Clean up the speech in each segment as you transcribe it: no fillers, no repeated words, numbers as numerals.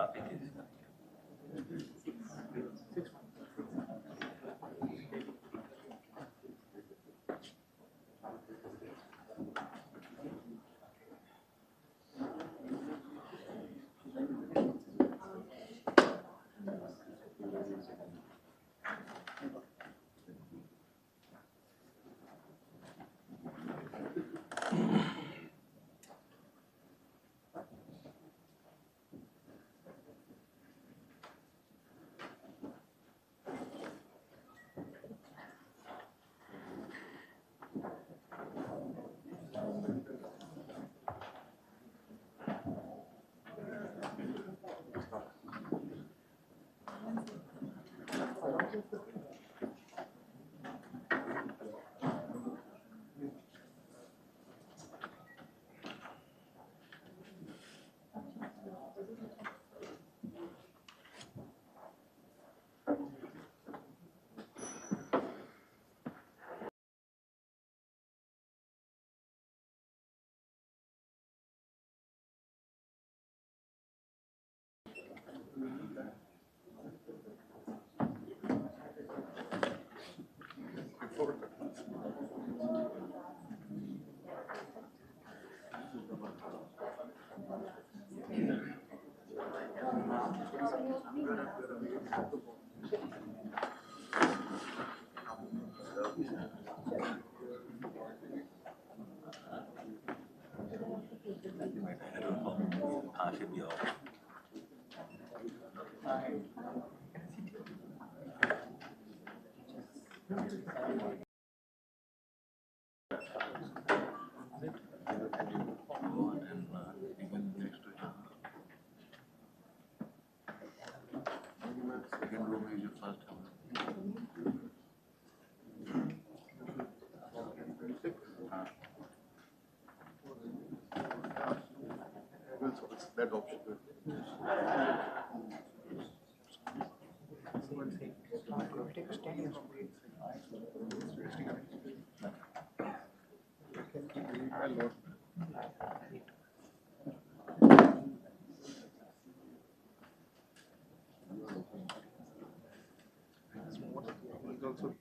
काफी तेजी से हाँ से भी आओ second room is your first house. So it's that option. Take a stand here. Also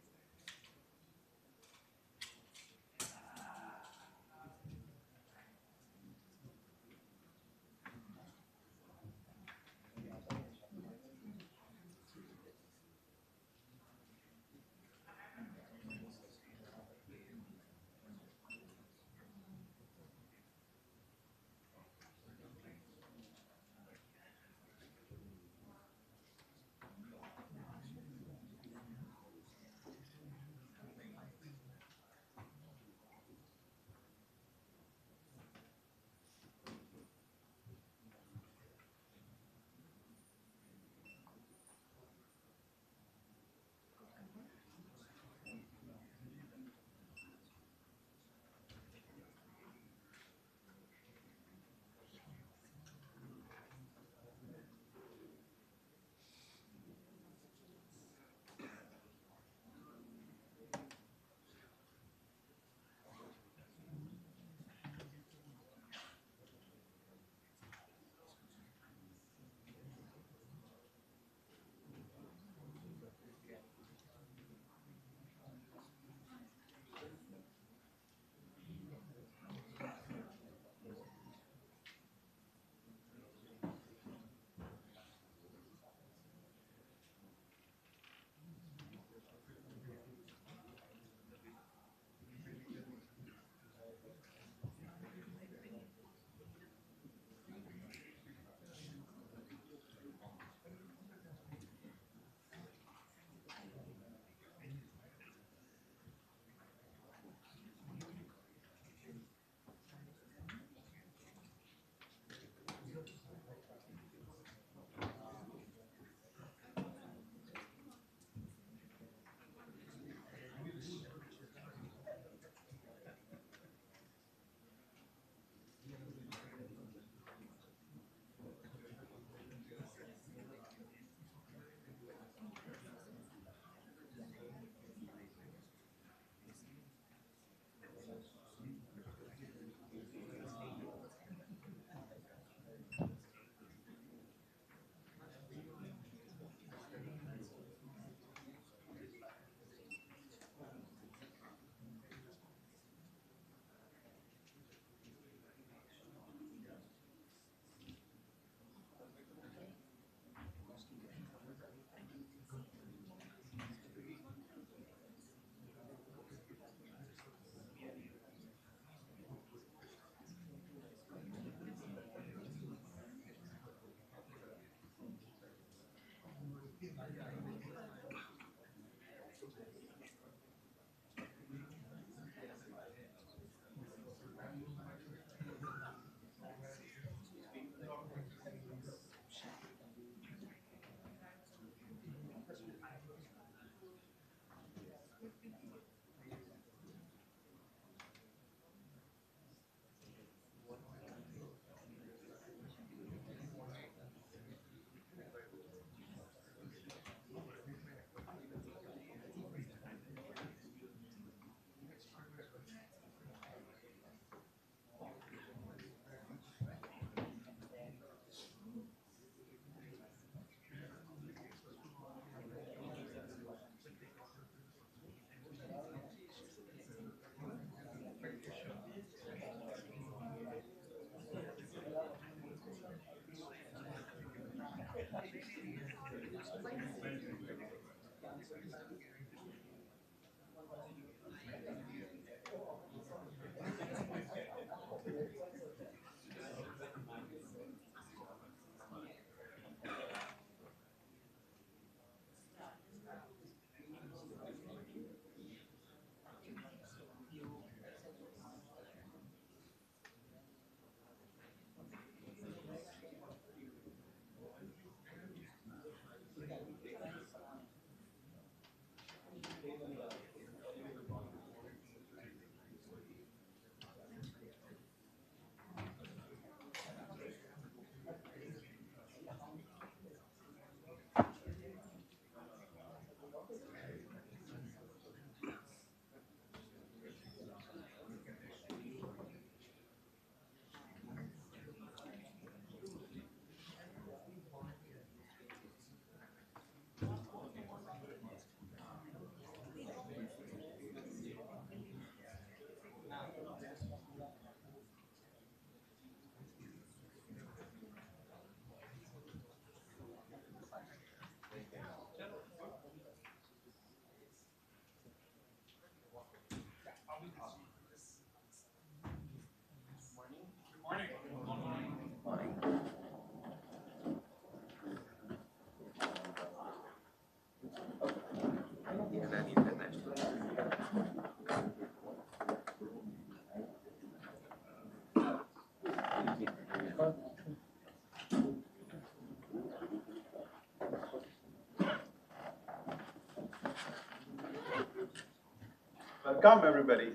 Welcome, everybody.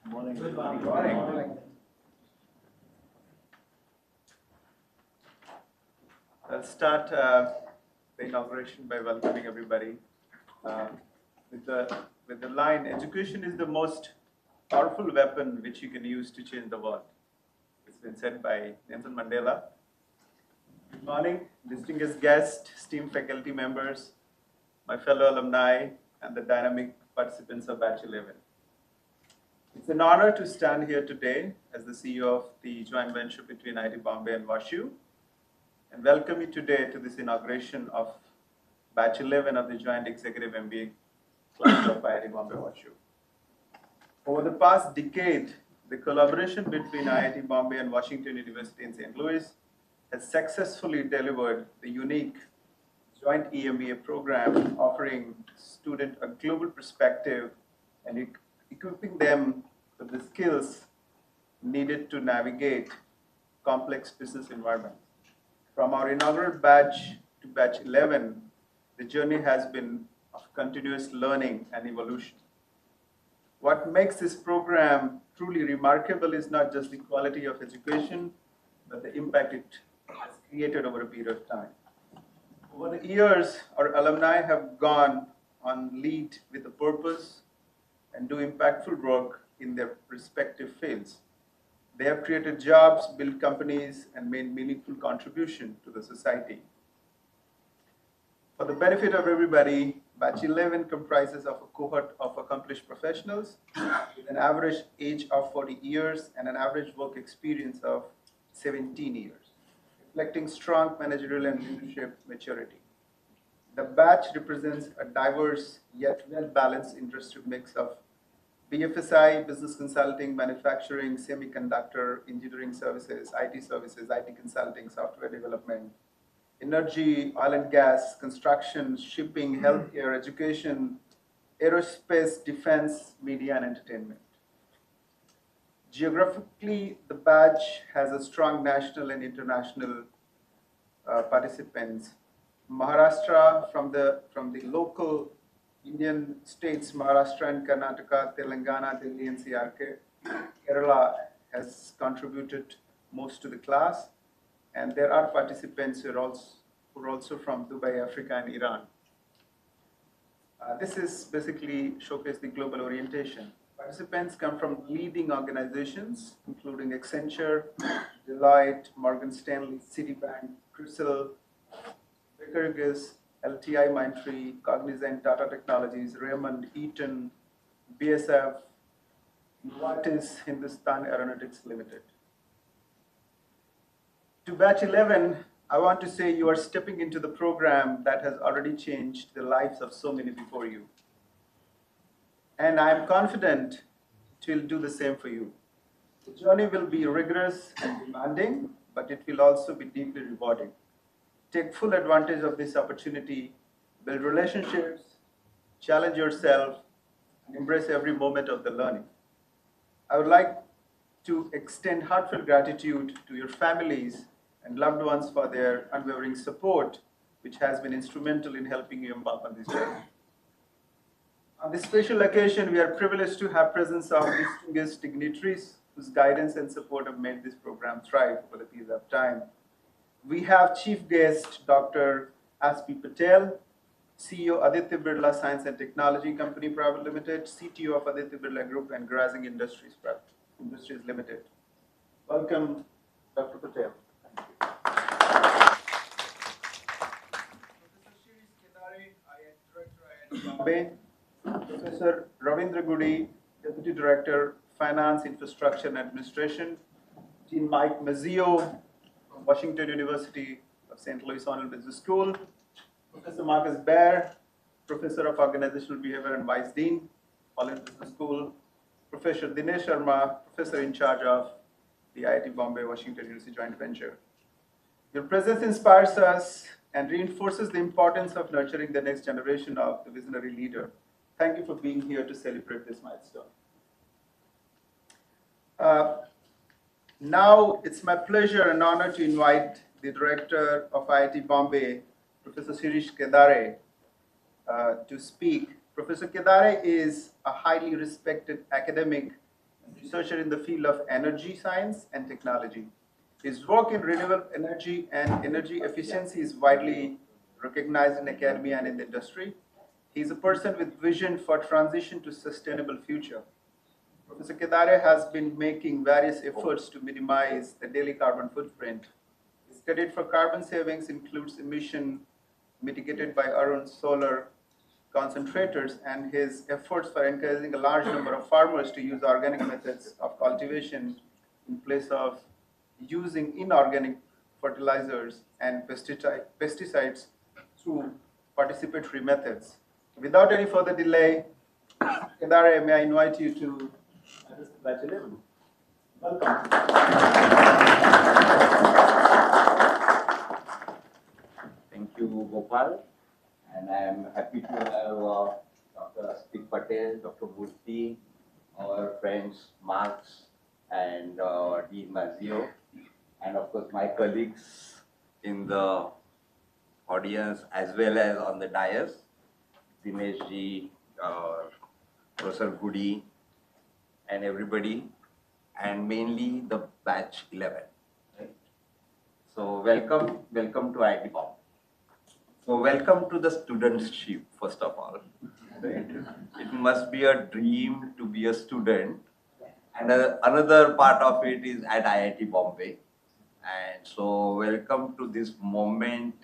Morning. Good morning. I'll start the inauguration by welcoming everybody with the line, education is the most powerful weapon which you can use to change the world. It's been said by Nelson Mandela. Good morning, distinguished guests, esteemed faculty members, my fellow alumni, and the dynamic participants of Batch 11. It's an honor to stand here today as the CEO of the joint venture between IIT Bombay and WashU, and welcome you today to this inauguration of Batch 11 of the Joint Executive MBA class of IIT Bombay-WashU. Over the past decade, the collaboration between IIT Bombay and Washington University in St. Louis has successfully delivered the unique joint EMBA program offering students a global perspective and equipping them with the skills needed to navigate complex business environments. From our inaugural batch to batch 11, the journey has been of continuous learning and evolution. What makes this program truly remarkable is not just the quality of education, but the impact it has created over a period of time. Over the years, our alumni have gone on lead with a purpose and do impactful work in their respective fields. They have created jobs, built companies, and made meaningful contribution to the society. For the benefit of everybody, Batch 11 comprises of a cohort of accomplished professionals with an average age of 40 years and an average work experience of 17 years, reflecting strong managerial and leadership maturity. The batch represents a diverse yet well-balanced industry mix of BFSI, business consulting, manufacturing, semiconductor, engineering services, IT consulting, software development, energy, oil and gas, construction, shipping, healthcare, education, aerospace, defense, media, and entertainment. Geographically, the batch has a strong national and international participants. Maharashtra, from the local Indian states, Maharashtra and Karnataka, Telangana, Delhi, and Kerala has contributed most to the class. And there are participants who are also from Dubai, Africa, and Iran. This is basically showcase the global orientation. Participants come from leading organizations, including Accenture, Deloitte, Morgan Stanley, Citibank, CRISIL, Baker Hughes, LTI Mindtree, Cognizant, Tata Technologies, Raymond, Eaton, BSF, Novartis, Hindustan Aeronautics Limited. To batch 11, I want to say you are stepping into the program that has already changed the lives of so many before you. And I am confident it will do the same for you. The journey will be rigorous and demanding, but it will also be deeply rewarding. Take full advantage of this opportunity, build relationships, challenge yourself, and embrace every moment of the learning. I would like to extend heartfelt gratitude to your families and loved ones for their unwavering support, which has been instrumental in helping you embark on this journey. On this special occasion, we are privileged to have presence of distinguished dignitaries whose guidance and support have made this program thrive over the period of time. We have chief guest Dr. Aspi Patel, CEO Aditya Birla Science and Technology Company Private Limited, CTO of Aditya Birla Group and Grazing Industries Limited. Welcome, Dr. Patel. Bombay, Professor Ravindra Gudi, Deputy Director, Finance, Infrastructure and Administration, Dean Mike Mazzio from Washington University of St. Louis Honor Business School, Professor Marcus Baer, Professor of Organizational Behavior and Vice Dean, Holland Business School, Professor Dinesh Sharma, Professor in charge of the IIT Bombay-Washington University joint venture. Your presence inspires us and reinforces the importance of nurturing the next generation of the visionary leader. Thank you for being here to celebrate this milestone. Now it's my pleasure and honor to invite the Director of IIT Bombay, Professor Shirish Kedare, to speak Professor Kedare is a highly respected academic researcher in the field of energy science and technology. His work in renewable energy and energy efficiency is widely recognized in academia and in the industry. He is a person with vision for transition to sustainable future. Professor Kedare has been making various efforts to minimize the daily carbon footprint. His credit for carbon savings includes emission mitigated by Arun's solar concentrators and his efforts for encouraging a large number of farmers to use organic methods of cultivation in place of using inorganic fertilizers and pesticides through participatory methods. Without any further delay, Kedare, may I invite you to address the batch 11. Welcome. Thank you, Gopal. And I am happy to have Dr. Astik Patel, Dr. Murthy, our friends Marx and Dean Mazio, and of course my colleagues in the audience as well as on the dais, Dinesh ji, Professor Goody, and everybody, and mainly the batch 11. Right? So welcome to IIT Bombay. So welcome to the studentship, first of all. Right? It must be a dream to be a student. And another part of it is at IIT Bombay. And so welcome to this moment,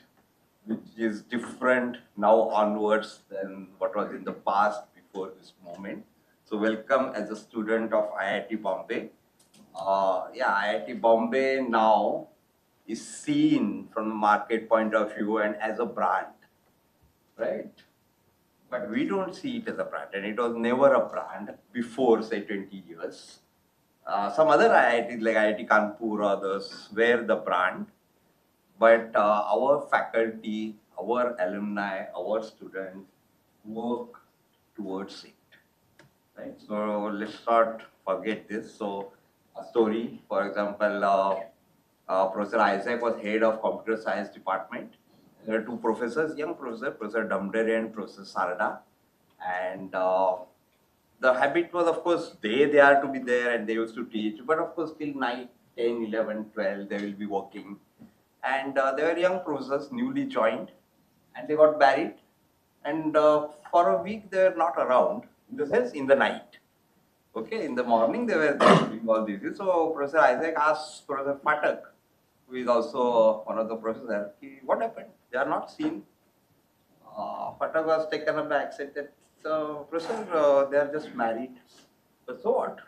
which is different now onwards than what was in the past before this moment. So welcome as a student of IIT Bombay. IIT Bombay now is seen from the market point of view and as a brand, right? But we don't see it as a brand, and it was never a brand before, say, 20 years. Some other IITs like IIT Kanpur or others were the brand, but our faculty, our alumni, our students work towards it, right? So let's not forget this. So a story, for example, Professor Isaac was head of computer science department. There are two professors, young professor, Professor Damdare and Professor Sarada. And the habit was, of course, they are to be there and they used to teach. But of course, till 9, 10, 11, 12, they will be working. And they were young professors, newly joined. And they got married. And for a week, they were not around, in the sense, in the night. Okay, in the morning, they were doing all this. So Professor Isaac asked Professor Patak, who is also one of the professors, what happened? They are not seen. Patak was taken aback, said that, Professor, they are just married. But so what?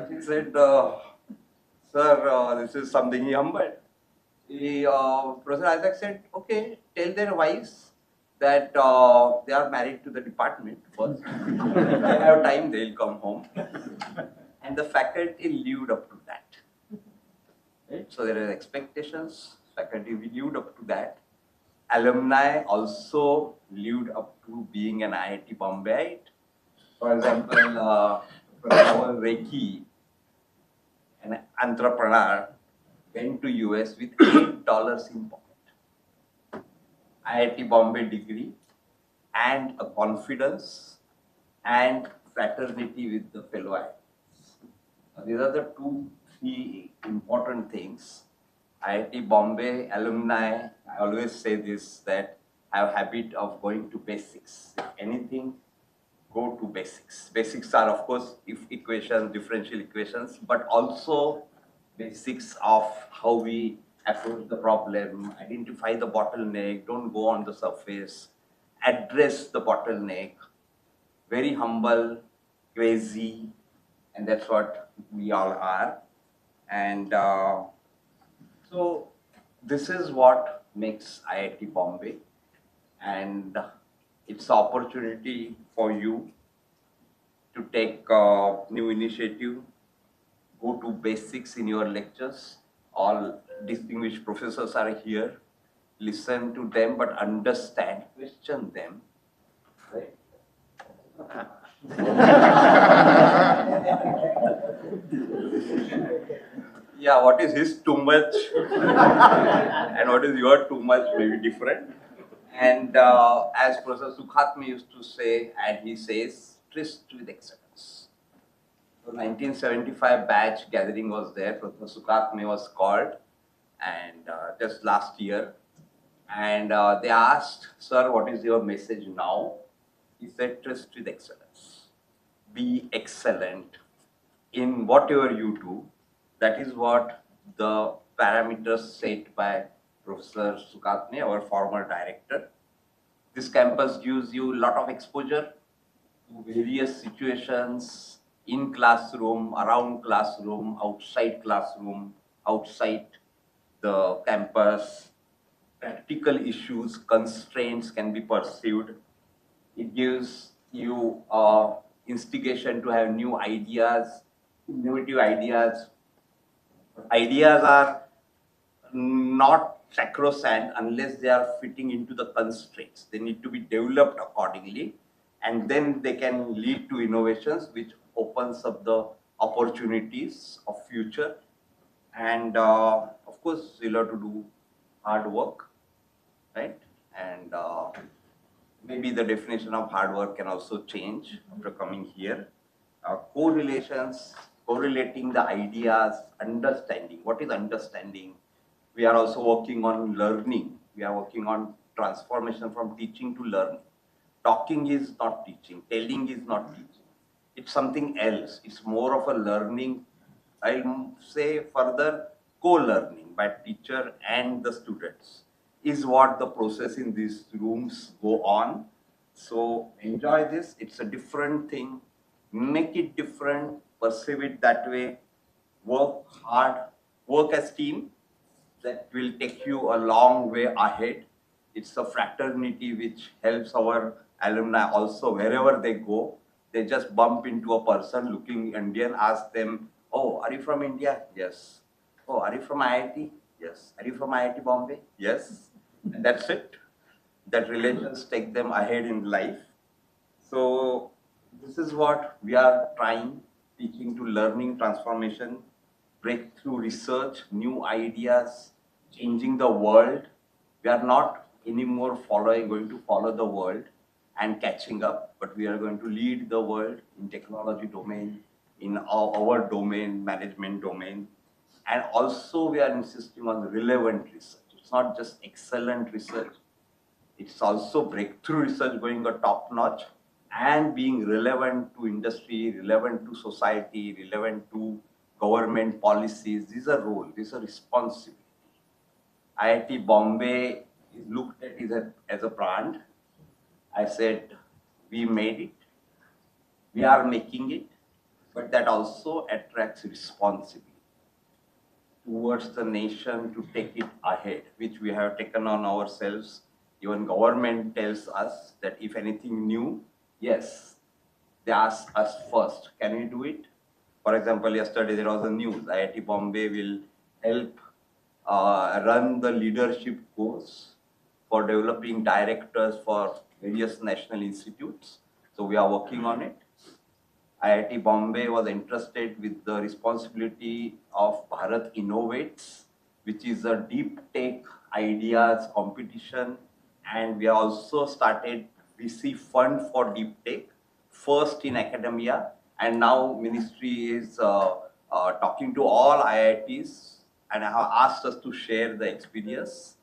He said, sir, this is something he humbled. Professor Isaac said, okay, tell their wives that they are married to the department first. If they have time, they will come home. And the faculty lived up to that. Right? So there are expectations, faculty lived up to that. Alumni also lived up to being an IIT Bombay. For example, Professor Rekhi, an entrepreneur, went to US with $8 in pocket. IIT Bombay degree and a confidence and fraternity with the fellow IITs. These are the three important things. IIT Bombay alumni, I always say this, that I have a habit of going to basics. If anything, go to basics. Basics are, of course, equations, differential equations, but also basics of how we approach the problem, identify the bottleneck, don't go on the surface, address the bottleneck, very humble, crazy, and that's what we all are. And so this is what makes IIT Bombay, and it's an opportunity for you to take new initiative, go to basics in your lectures. All distinguished professors are here. Listen to them, but understand, question them. Right? Yeah, what is his too much and what is your too much may be different. And as Professor Sukhatme used to say, and he says, tryst with excellence. So 1975 batch gathering was there. Professor Sukhatme was called, and just last year. And they asked, sir, what is your message now? He said, tryst with excellence. Be excellent in whatever you do. That is what the parameters set by Professor Sukhatme, our former director. This campus gives you a lot of exposure to various situations in classroom, around classroom, outside the campus. Practical issues, constraints can be pursued. It gives you instigation to have new ideas, innovative ideas. Ideas are not sacrosanct unless they are fitting into the constraints. They need to be developed accordingly, and then they can lead to innovations which opens up the opportunities of future. And of course, you'll have to do hard work, right? And maybe the definition of hard work can also change after coming here. Correlating the ideas, understanding. What is understanding? We are also working on learning. We are working on transformation from teaching to learning. Talking is not teaching. Telling is not teaching. It's something else. It's more of a learning. I'll say further, co-learning by teacher and the students is what the process in these rooms go on. So enjoy this. It's a different thing. Make it different. Perceive it that way. Work hard. Work as team. That will take you a long way ahead. It's a fraternity which helps our alumni also wherever they go. They just bump into a person looking Indian, ask them, oh, are you from India? Yes. Oh, are you from IIT? Yes. Are you from IIT Bombay? Yes. And that's it. That relations take them ahead in life. So this is what we are trying, teaching to learning transformation, breakthrough research, new ideas, changing the world. We are not anymore going to follow the world and catching up, but we are going to lead the world in technology domain, in our domain, management domain. And also we are insisting on relevant research. It's not just excellent research. It's also breakthrough research going a top notch and being relevant to industry, relevant to society, relevant to government policies. These are roles, these are responsibility. IIT Bombay is looked at as a brand. I said, we made it, we are making it, but that also attracts responsibility towards the nation to take it ahead, which we have taken on ourselves. Even government tells us that if anything new, yes, they ask us first, can we do it? For example, yesterday there was a news, IIT Bombay will help run the leadership course for developing directors for various national institutes. So we are working on it. IIT Bombay was entrusted with the responsibility of Bharat Innovates, which is a deep tech ideas competition. And we also started VC fund for deep tech, first in academia. And now ministry is talking to all IITs and have asked us to share the experience.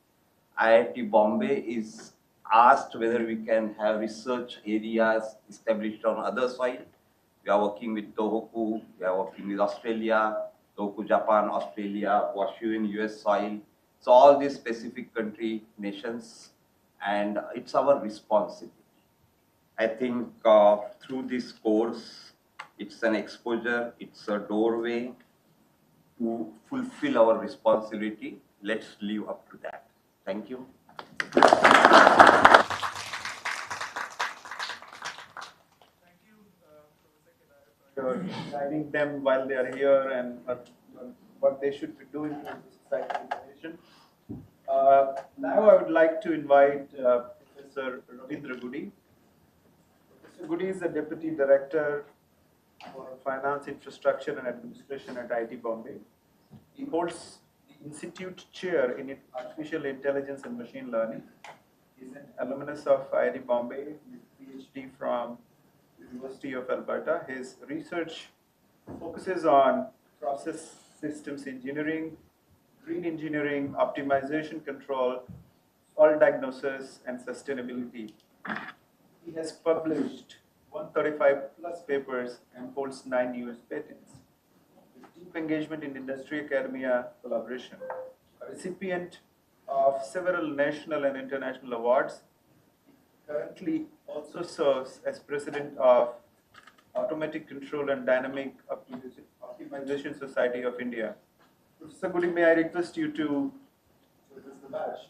IIT Bombay is asked whether we can have research areas established on other soil. We are working with Tohoku, we are working with Australia, Tohoku Japan, Australia, WashU in US soil. So all these specific country nations, and it's our responsibility. I think through this course, it's an exposure, it's a doorway to fulfill our responsibility. Let's live up to that. Thank you. You're guiding them while they are here and what they should be doing to society innovation. Now I would like to invite Professor Ravindra Gudi. Professor Gudi is the Deputy Director for Finance, Infrastructure and Administration at IIT Bombay. He holds the Institute Chair in Artificial Intelligence and Machine Learning. He He's an alumnus of IIT Bombay with PhD from University of Alberta. His research focuses on process systems engineering, green engineering, optimization control, fault diagnosis, and sustainability. He has published 135 plus papers and holds 9 US patents. With deep engagement in industry academia collaboration, a recipient of several national and international awards, he currently also serves as president of Automatic Control and Dynamic Optimization Society of India. Professor Goody, may I request you to address the badge?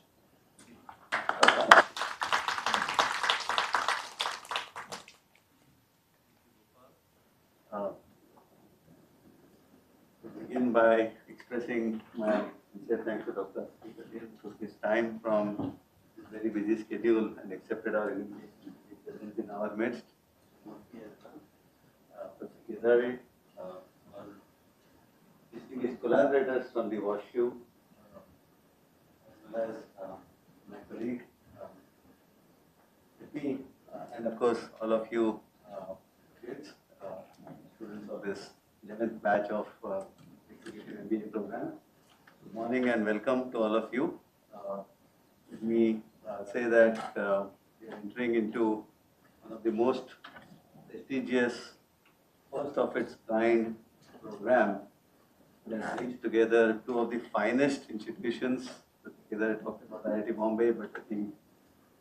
To begin by expressing my sincere thanks to Dr. Patel who took his time from his very busy schedule and accepted our invitation to be present in our midst. Professor Kizari, our distinguished collaborators from the WashU, as well as my colleague, Tippy, and of course all of you kids, students of this 11th batch of Executive MBA program. Good morning and welcome to all of you. Let me say that we are entering into one of the most prestigious, first of its kind program that brings together two of the finest institutions. Together I talked about IIT Bombay, but I think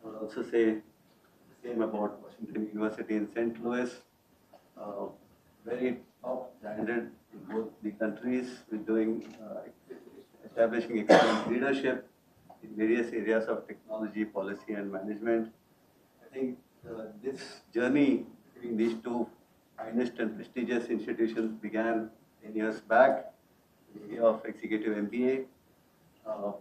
I would also say the same about Washington University in St. Louis. Very top standard in both the countries with doing establishing excellent leadership in various areas of technology, policy, and management. I think this journey between these two finest and prestigious institutions began 10 years back in the area of executive MBA. I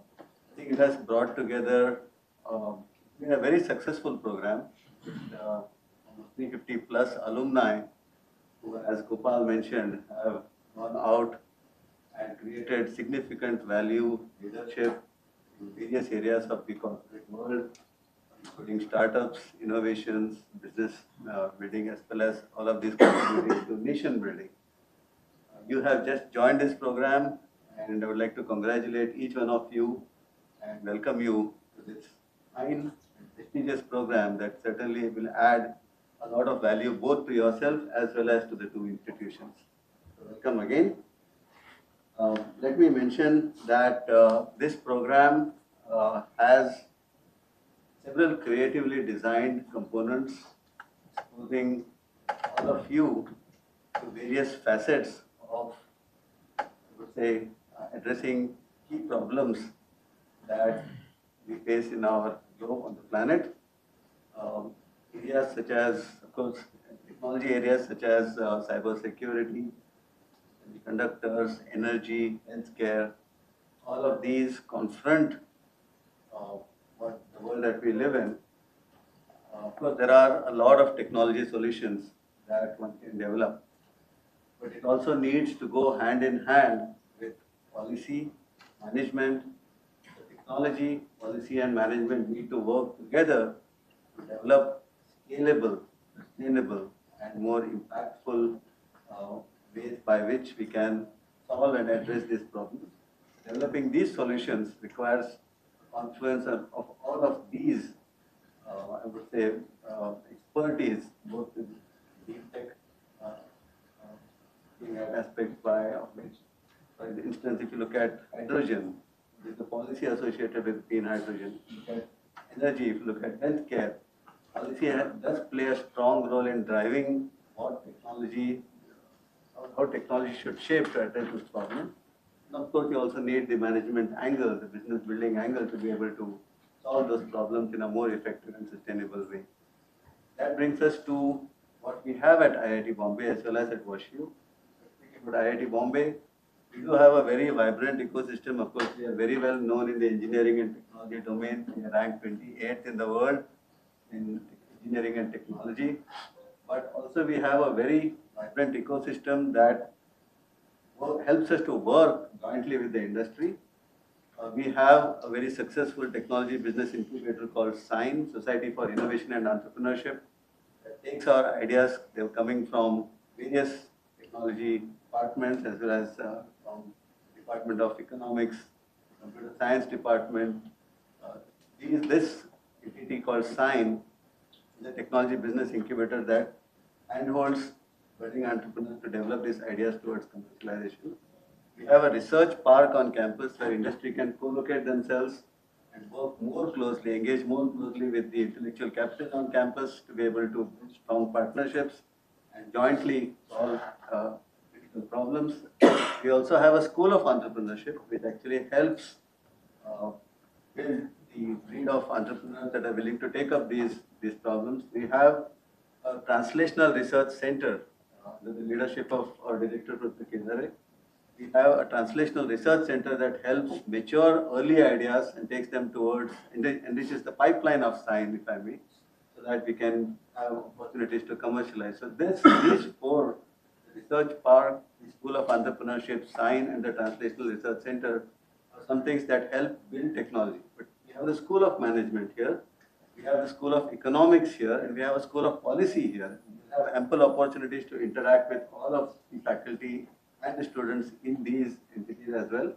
think it has brought together a very successful program with almost 350 plus alumni who, as Gopal mentioned, have gone out and created significant value leadership in various areas of the corporate world, including startups, innovations, business building, as well as all of these contributing to nation building. You have just joined this program, and I would like to congratulate each one of you and welcome you to this fine and prestigious program that certainly will add a lot of value both to yourself as well as to the two institutions. So welcome again. Let me mention that this program has several creatively designed components exposing all of you to various facets of, I would say, addressing key problems that we face in our globe on the planet. Areas such as, of course, technology areas such as cyber security, semiconductors, energy, healthcare, all of these confront what the world that we live in. Of course, there are a lot of technology solutions that one can develop, but it also needs to go hand in hand with policy, management. The technology, policy, and management need to work together to develop scalable, sustainable, and more impactful ways by which we can solve and address these problems. Developing these solutions requires confluence of all of these, I would say, expertise, both in deep tech aspects of which, for instance, if you look at hydrogen, there's the policy associated with clean hydrogen. If you look at energy, if you look at healthcare, policy does play a strong role in driving what technology, how technology should shape to address this problem. And of course, you also need the management angle, the business building angle to be able to solve those problems in a more effective and sustainable way. That brings us to what we have at IIT Bombay as well as at WashU. Speaking about IIT Bombay, we do have a very vibrant ecosystem. Of course, we are very well known in the engineering and technology domain. We are ranked 28th in the world in engineering and technology. But also we have a very vibrant ecosystem that helps us to work jointly with the industry. We have a very successful technology business incubator called SIGN, Society for Innovation and Entrepreneurship, that takes our ideas, they're coming from various technology departments as well as from Department of Economics, Computer Science Department. This entity called SIGN is a technology business incubator that handholds budding entrepreneurs to develop these ideas towards commercialization. We have a research park on campus where industry can co-locate themselves and work more closely, engage more closely with the intellectual capital on campus to be able to build strong partnerships and jointly solve critical problems. We also have a school of entrepreneurship, which actually helps build the breed of entrepreneurs that are willing to take up these problems. We have a translational research center under the leadership of our director, Professor Kedare. We have a translational research center that helps mature early ideas and takes them towards, enriches the pipeline of science, if I may, so that we can have opportunities to commercialize. So these four, the research park, the School of Entrepreneurship, SIGN, and the Translational Research Center, are some things that help build technology. But we have the School of Management here, we have the School of Economics here, and we have a School of Policy here. We have ample opportunities to interact with all of the faculty and the students in these entities as well,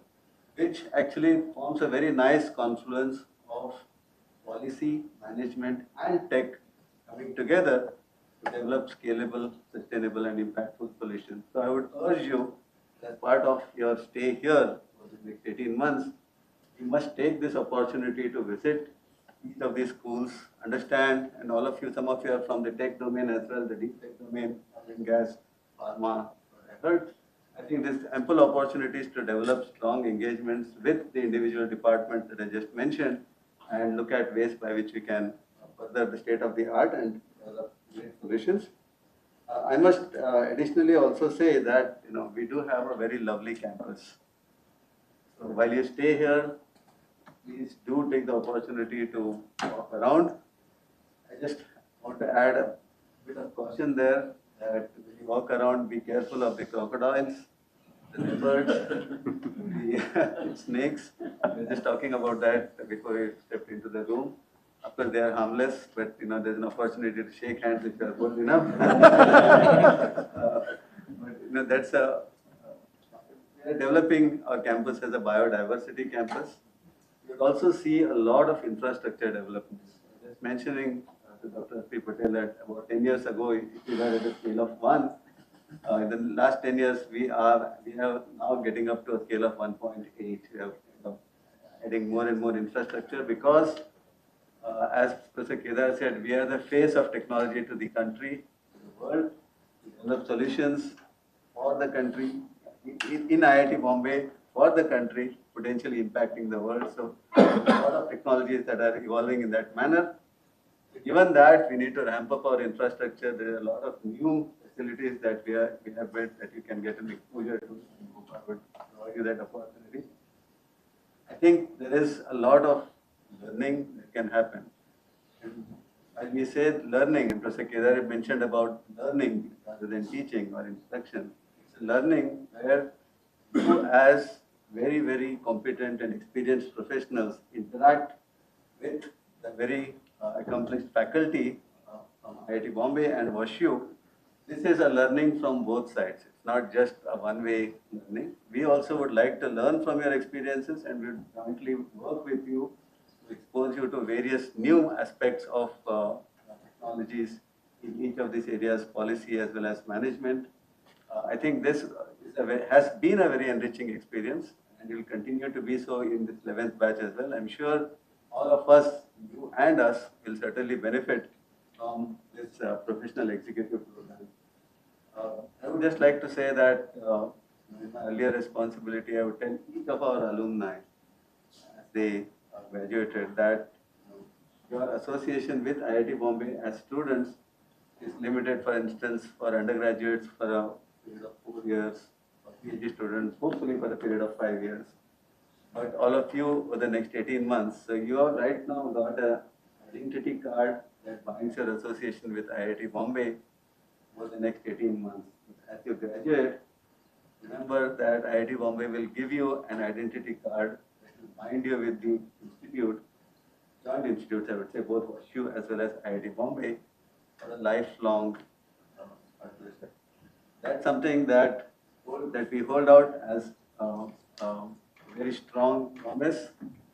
which actually forms a very nice confluence of policy, management, and tech coming together to develop scalable, sustainable, and impactful solutions. So I would urge you, as part of your stay here for the next 18 months, you must take this opportunity to visit each of these schools, understand, and all of you, some of you are from the tech domain as well, the deep tech domain, oil and gas, pharma, I think there's ample opportunities to develop strong engagements with the individual departments that I just mentioned and look at ways by which we can further the state of the art and develop great solutions. I must additionally also say that we do have a very lovely campus. So while you stay here, please do take the opportunity to walk around. I just want to add a bit of caution there that when you walk around, be careful of the crocodiles, the leopards, the snakes. We were just talking about that before we stepped into the room. Of course, they are harmless, but there's an opportunity to shake hands if you are bold enough. But that's we are developing our campus as a biodiversity campus. You will also see a lot of infrastructure developments. Just mentioning to Dr. P. Patel that about 10 years ago, if we were at a scale of 1, in the last 10 years, we are now getting up to a scale of 1.8. We are adding more and more infrastructure because, as Professor Kedar said, we are the face of technology to the country, to the world. We develop solutions for the country, in IIT Bombay, for the country, potentially impacting the world. So, a lot of technologies that are evolving in that manner. Given that, we need to ramp up our infrastructure. There are a lot of new facilities that we have built that you can get an exposure to. I would provide you that opportunity. I think there is a lot of learning that can happen. And as we say learning, and Professor Kedar mentioned about learning rather than teaching or instruction. It's learning where you as very, very competent and experienced professionals interact with the very accomplished faculty from IIT Bombay and WashU. This is a learning from both sides. It's not just a one-way learning. We also would like to learn from your experiences and we'll jointly work with you to expose you to various new aspects of technologies in each of these areas, policy as well as management. I think this has been a very enriching experience and will continue to be so in this 11th batch as well. I'm sure all of us, you and us, will certainly benefit from this professional executive program. I would just like to say that in my earlier responsibility, I would tell each of our alumni as they graduated that your association with IIT Bombay as students is limited, for instance, for undergraduates for a period of 4 years, for PhD students, hopefully for a period of 5 years. But all of you for the next 18 months, so you have right now got an identity card that binds your association with IIT Bombay for the next 18 months. As you graduate, remember that IIT Bombay will give you an identity card that will bind you with the institute, joint institutes, I would say, both WashU as well as IIT Bombay, for a lifelong partnership. That's something that we hold out as a very strong promise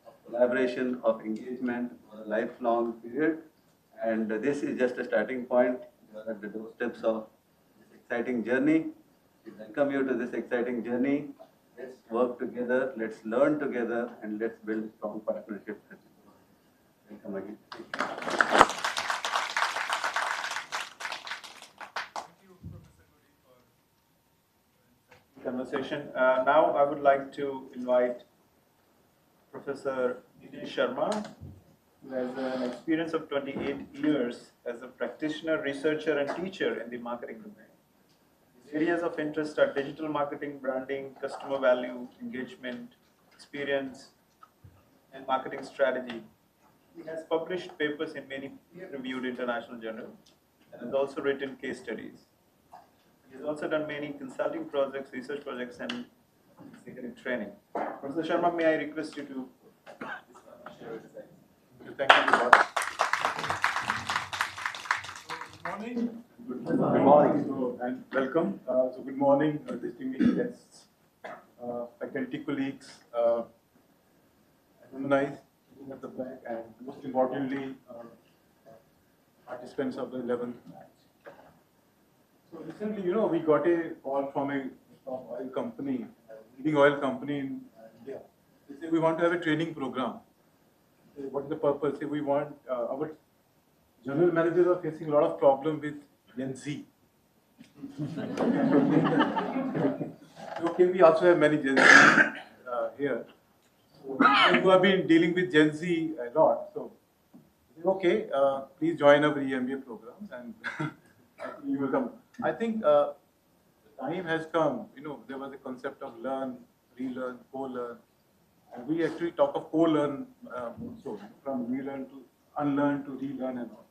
of collaboration, of engagement for a lifelong period. And this is just a starting point. You are at the doorsteps of this exciting journey. We welcome you to this exciting journey. Let's work together, let's learn together, and let's build a strong partnership. Welcome again. Conversation. Now I would like to invite Professor Dinesh Sharma, who has an experience of 28 years as a practitioner, researcher, and teacher in the marketing domain. His areas of interest are digital marketing, branding, customer value, engagement, experience, and marketing strategy. He has published papers in many peer-reviewed international journals and has also written case studies. He has also done many consulting projects, research projects, and executive training. Professor Sharma, may I request you to share your insights? Thank you very much. Good morning. Good morning. And welcome. So good morning, distinguished guests, faculty colleagues, alumni sitting at the back, and most importantly, participants of the 11th batch. So recently, we got a call from a oil company, leading oil company in India. They say we want to have a training program. What is the purpose? Say we want our general managers are facing a lot of problem with Gen Z. Okay, we also have many Gen Z here. So, who have been dealing with Gen Z a lot. So, okay, please join our EMBA programs and you will come. I think the time has come. There was a concept of learn, relearn, co-learn. And we actually talk of co-learn also, from relearn to unlearn to relearn and all.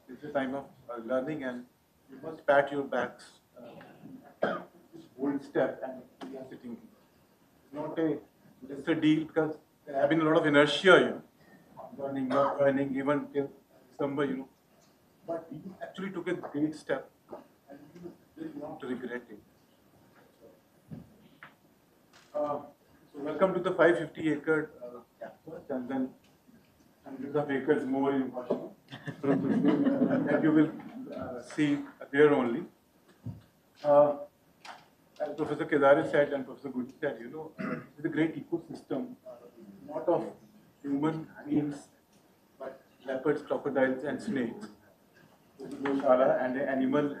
It's a time of learning, and you must pat your backs. This bold step, and we are sitting here. It's not a lesser deal because there have been a lot of inertia, learning, not learning, even till December, But you actually took a great step, and you will not regret it. So welcome to the 550-acre campus, and then hundreds of acres more in WashU that you will see there only. As Professor Kedare said and Professor Goody said, it's a great ecosystem, not of human beings, but leopards, crocodiles, and snakes. And the animal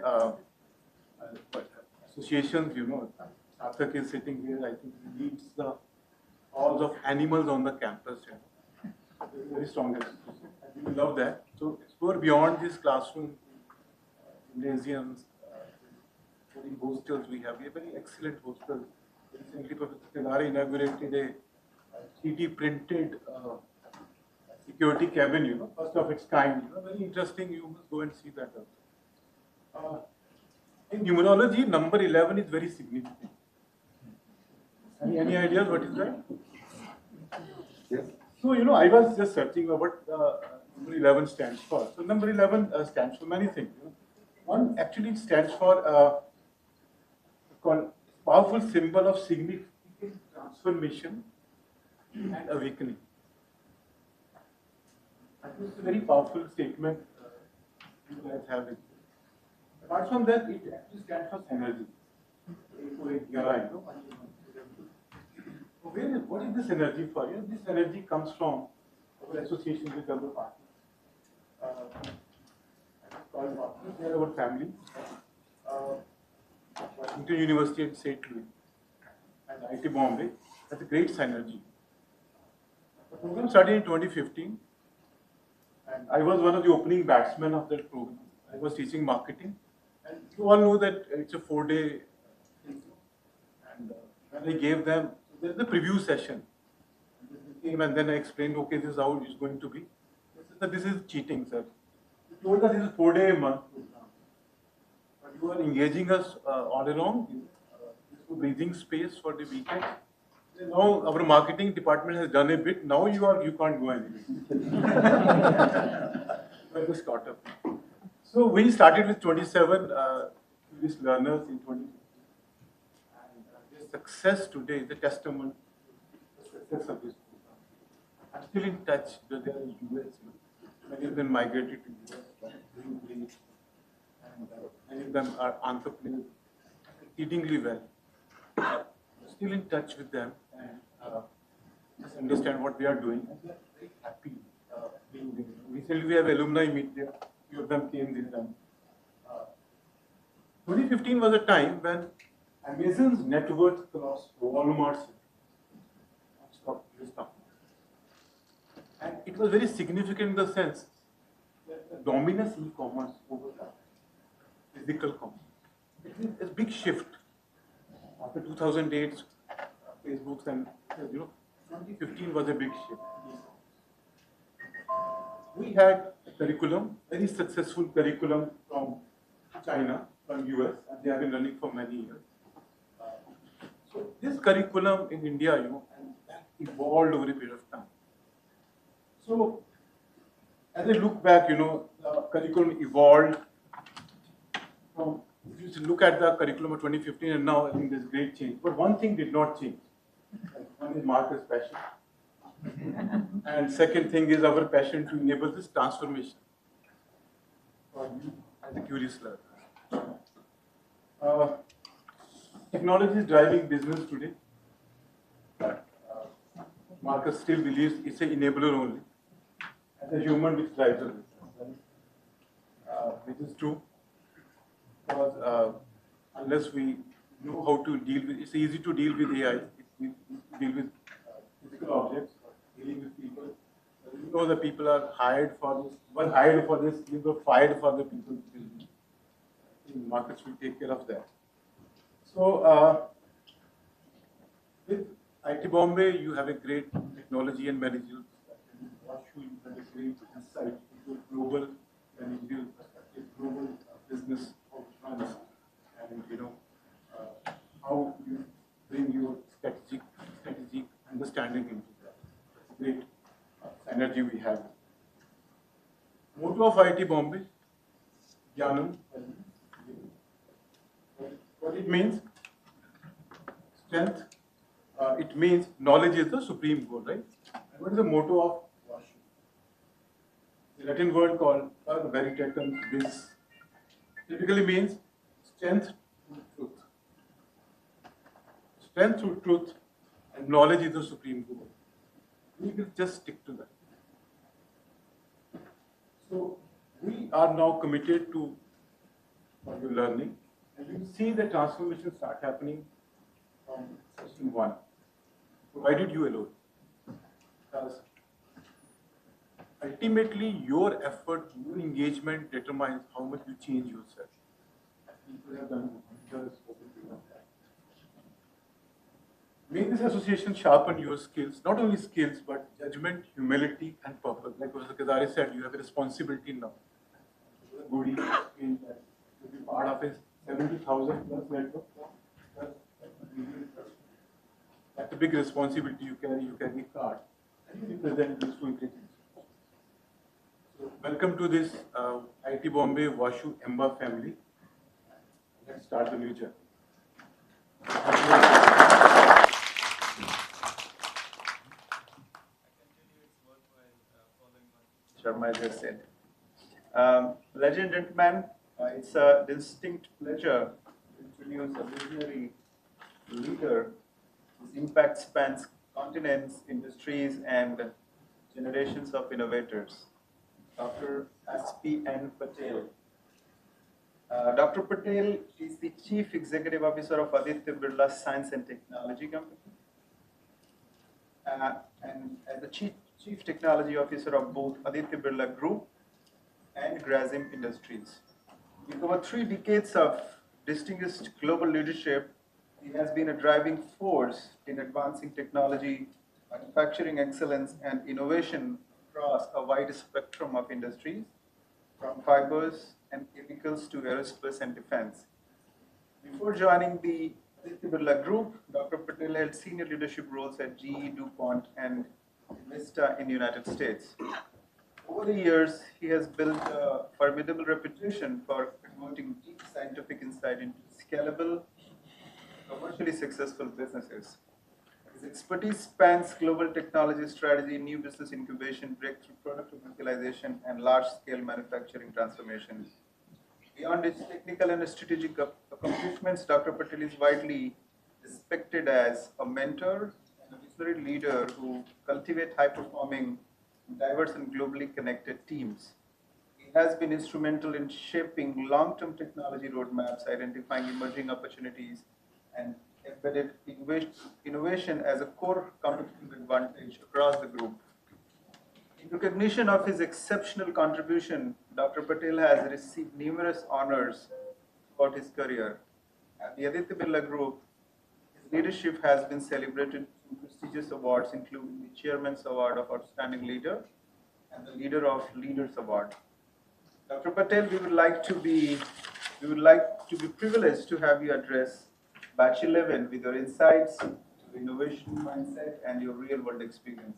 associations, Sarthak is sitting here, I think he leads the halls of animals on the campus. Very strong association. We love that. So explore beyond this classroom, gymnasiums, hostels we have. We have very excellent hostels. Recently, Professor Kedare inaugurated a 3D printed security cabin, first of its kind. Very interesting. You must go and see that. In numerology, number 11 is very significant. Any ideas what is that? Yes. So, I was just searching what number 11 stands for. So, number 11 stands for many things. One actually stands for called powerful symbol of significant transformation and awakening. I think it's a very powerful statement you guys have it. Apart from that, it actually stands for synergy. What is this energy for? This energy comes from our association with other partners. Called partners, they are our family. Washington University at St. Louis and IIT Bombay has a great synergy. The program started in 2015, and I was one of the opening batsmen of that program. I was teaching marketing, and you all know that it's a 4-day thing. And when I gave them, there's a preview session. And then I explained, okay, this is how it's going to be. This is cheating, sir. You told us this is 4-day a month program. You are engaging us all along. This is breathing space for the weekend. Now our marketing department has done a bit. Now you can't go anywhere. You are the startup. So we started with 27 curious learners in 20. And their success today is a testament to the success of this program. I'm still in touch because they are in US. Many of them migrated to US, doing great, and many of them are entrepreneurs, exceedingly well. Still in touch with them and just understand what we are doing. And we are very happy being there. Recently, we have alumni meet there. Few of them came this time. 2015 was a time when Amazon's net worth crossed Walmart's stock. And it was very significant in the sense that the dominance e-commerce over physical commerce. It is a big shift. After 2008, Facebook's and 2015 was a big shift. We had a curriculum, very successful curriculum from China, from US, and they have been running for many years. So this curriculum in India, and that evolved over a period of time. So as I look back, the curriculum evolved from, if you look at the curriculum of 2015 and now, I think there's great change. But one thing did not change. One is Marcus' passion. And second thing is our passion to enable this transformation for you as a curious learner. Technology is driving business today. Marcus still believes it's an enabler only. As a human which drives the business, which is true. Because unless we know how to deal with, it's easy to deal with AI, deal with physical objects, dealing with people. You know the people are hired for this, were hired for this, you were fired for the people. Markets will take care of that. So with IIT Bombay, you have a great technology and managerial perspective. WashU, you have a great insight into global managerial perspective, global business runs, and how you bring your strategic understanding into that. That's a great synergy we have. Motto of IIT Bombay, Jnanam. What it means? Strength. It means knowledge is the supreme goal, right? And what is the motto of WashU? The Latin word called veritatem vis. Typically means strength through truth. Strength through truth and knowledge is the supreme goal. We will just stick to that. So we are now committed to your learning, and you see the transformation start happening from session 1. Provided you alone. Because ultimately your effort, your engagement determines how much you change yourself. People have done wonders over the period of time. Make this association sharpen your skills, not only skills, but judgment, humility, and purpose. Like Professor Kazari said, you have a responsibility now. Good in that to be part of a 70,000 plus network. That's a big responsibility you carry a card, and you represent these two ingredients. So welcome to this IIT Bombay-WashU EMBA family. Let's start the new journey. Sharma just said. Legend and gentlemen, it's a distinct pleasure to introduce a visionary leader whose impact spans continents, industries, and generations of innovators, Dr. S.P.N. Patel. Dr. Patel is the Chief Executive Officer of Aditya Birla Science and Technology Company, and as the Chief Technology Officer of both Aditya Birla Group and Grazim Industries. With over 3 decades of distinguished global leadership, he has been a driving force in advancing technology, manufacturing excellence, and innovation across a wide spectrum of industries, from fibers and chemicals to aerospace and defense. Before joining the IIT Birla Group, Dr. Patel held senior leadership roles at GE, DuPont, and Vista in the United States. Over the years, he has built a formidable reputation for promoting deep scientific insight into scalable, commercially successful businesses. His expertise spans global technology strategy, new business incubation, breakthrough product commercialization, and large-scale manufacturing transformation. Beyond his technical and strategic accomplishments, Dr. Patel is widely respected as a mentor and a visionary leader who cultivates high-performing, diverse, and globally connected teams. He has been instrumental in shaping long-term technology roadmaps, identifying emerging opportunities, and embedded innovation as a core competitive advantage across the group. In recognition of his exceptional contribution, Dr. Patel has received numerous honors throughout his career. At the Aditya Birla Group, his leadership has been celebrated through prestigious awards, including the Chairman's Award of Outstanding Leader and the Leader of Leaders Award. Dr. Patel, we would like to be privileged to have you address Batch 11 with your insights, your innovation mindset, and your real-world experience.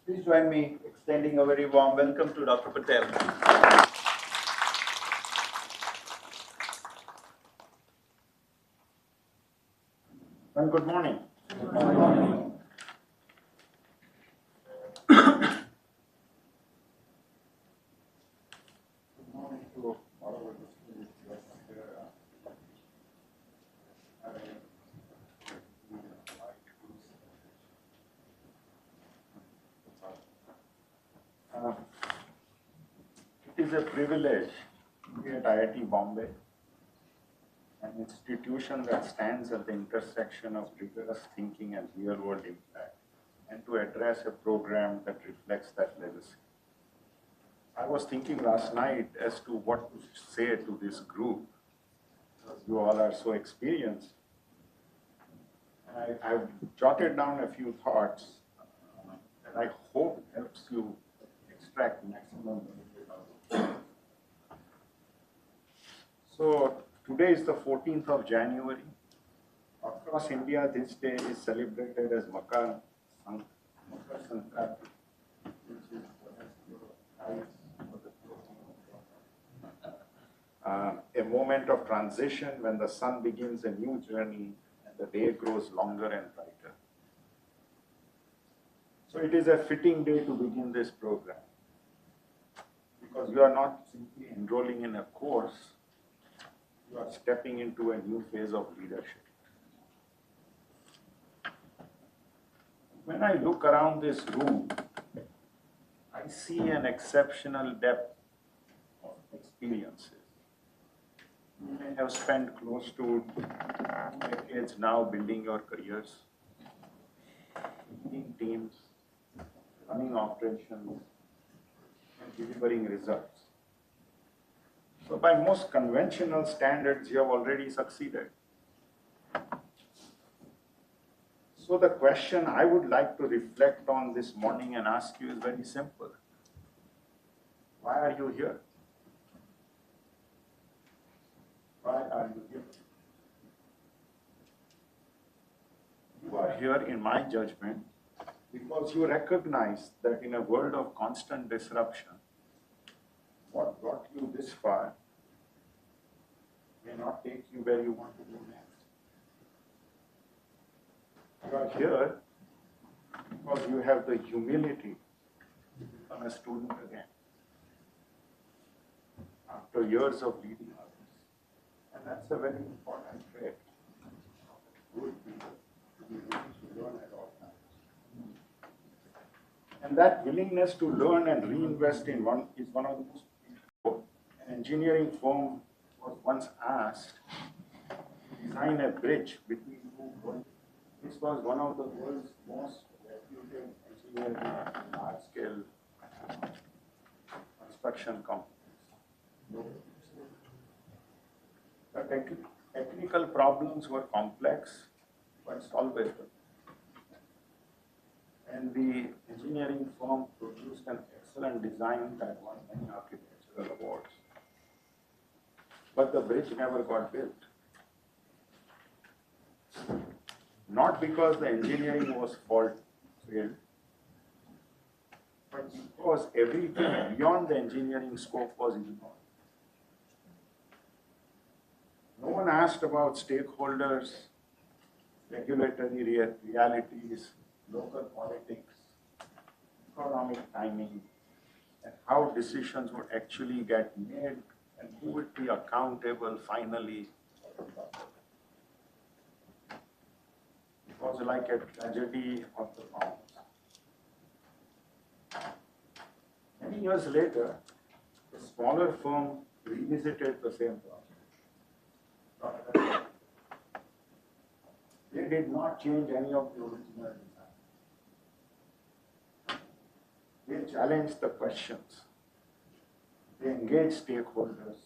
Please join me extending a very warm welcome to Dr. Patel. Well, good morning. Good morning to all of the students here. It is a privilege to be at IIT Bombay, an institution that stands at the intersection of rigorous thinking and real-world impact, and to address a program that reflects that legacy. I was thinking last night as to what to say to this group, because you all are so experienced. I've jotted down a few thoughts that I hope helps you extract maximum benefit out of it. So today is the 14th of January. Across India, this day is celebrated as Makar Sankranti, which is a moment of transition when the sun begins a new journey and the day grows longer and brighter. So it is a fitting day to begin this program, because you are not simply enrolling in a course, you are stepping into a new phase of leadership. When I look around this room, I see an exceptional depth of experiences. You may have spent close to 2 decades now building your careers, leading teams, running operations, and delivering results. So by most conventional standards, you have already succeeded. So the question I would like to reflect on this morning and ask you is very simple. Why are you here? Why are you here? You are here, in my judgment, because you recognize that in a world of constant disruption, what brought you this far may not take you where you want to go next. You are here because you have the humility to become a student again after years of leading others. And that's a very important trait of good people, to be willing to learn at all times. And that willingness to learn and reinvest in one is one of the most important. An engineering firm was once asked to design a bridge between two worlds. This was one of the world's most reputed engineering large-scale construction companies. The technical problems were complex but solvable. And the engineering firm produced an excellent design that won many architectural awards. But the bridge never got built. not because the engineering was failed, but because everything beyond the engineering scope was ignored. No one asked about stakeholders, regulatory realities, local politics, economic timing, and how decisions would actually get made and who would be accountable finally. It was like a tragedy of the commons. Many years later, a smaller firm revisited the same project. They did not change any of the original design. They challenged the questions. They engaged stakeholders,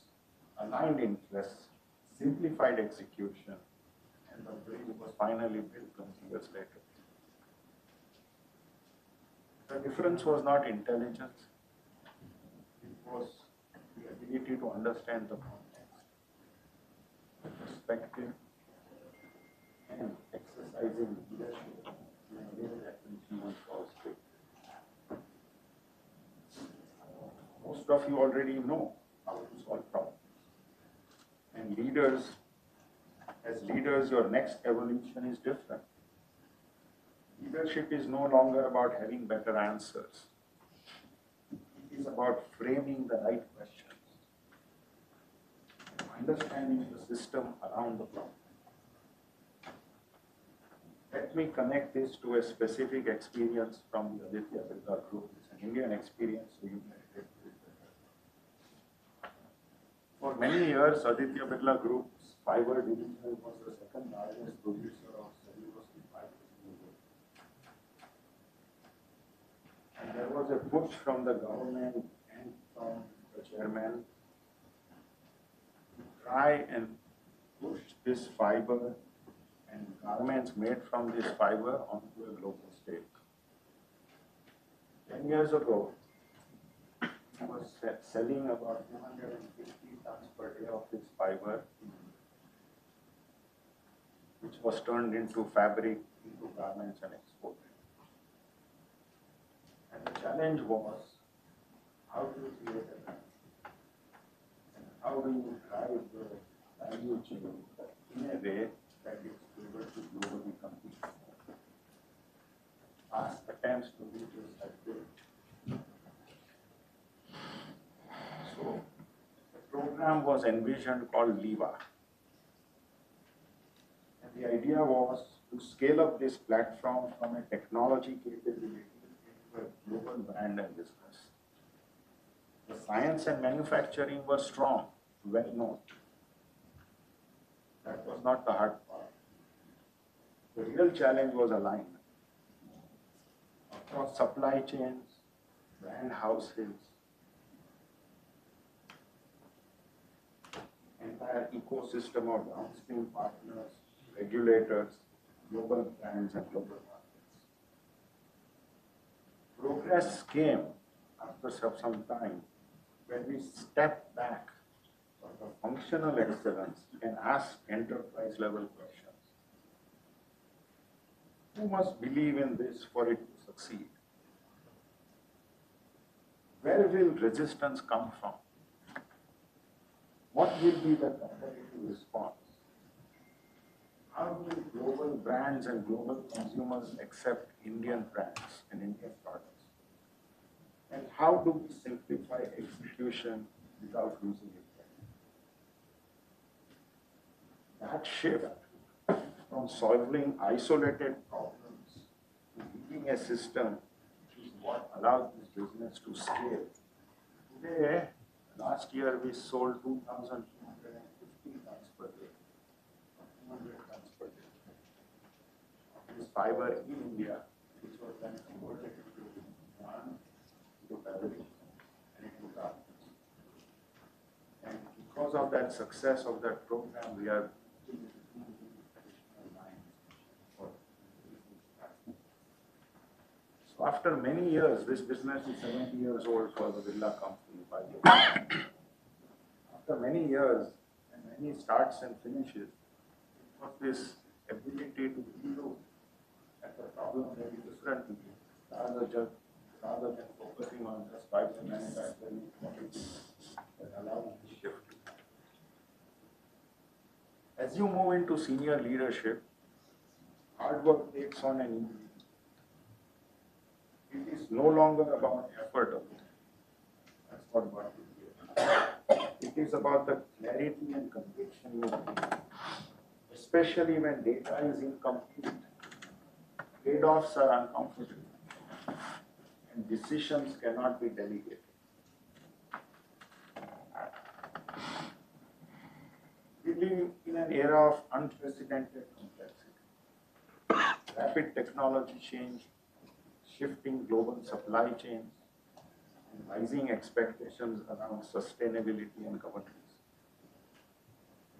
aligned interests, simplified execution, and the bridge was finally built 20 years later. The difference was not intelligence, it was the ability to understand the context, the perspective, and exercising leadership in a way that influence was quick. Most of you already know how to solve problems. And as leaders, your next evolution is different. Leadership is no longer about having better answers. It is about framing the right questions, understanding the system around the problem. Let me connect this to a specific experience from the Aditya Birla Group. It's an Indian experience, so you can take it. For many years, Aditya Birla Group's fiber division was the second largest producer of cellulose fibers in the world. And there was a push from the government and from the chairman to try and push this fiber and garments made from this fiber onto a global stage. 10 years ago, he was selling about 250 tons per day of this fiber, which was turned into fabric, into garments and exported. And the challenge was, how do you create a brand? And how do you drive the value chain in a way that is able to globally compete? Past attempts to do this have failed. So, the program was envisioned called LEVA. And the idea was to scale up this platform from a technology capability into a global brand and business. The science and manufacturing were strong, well known. That was not the hard part. The real challenge was alignment. Across supply chains, brand houses, entire ecosystem of downstream partners, regulators, global brands and global markets. Progress came after some time when we stepped back from the functional excellence and asked enterprise level questions. Who must believe in this for it to succeed? Where will resistance come from? What will be the competitive response? How will global brands and global consumers accept Indian brands and Indian products? And how do we simplify execution without losing it? That shift from solving isolated problems to building a system is what allows this business to scale. Today, last year we sold 2,250 tons per day, 200 tons per day. This fiber in India, which was then converted into yarn, into fabric, and into garments. And because of that success of that program, we are so after many years, this business is 70 years old for the Birla company by the way. After many years and many starts and finishes, it was this ability to look at the problem very differently rather than focusing on just pipeline that allows the shift. As you move into senior leadership, hard work takes on an increase. It is no longer about effort alone. That's what got you here. It is about the clarity and conviction you have, especially when data is incomplete. Trade-offs are uncomfortable, and decisions cannot be delegated. We live in an era of unprecedented complexity. Rapid technology change, shifting global supply chains, and rising expectations around sustainability and governance.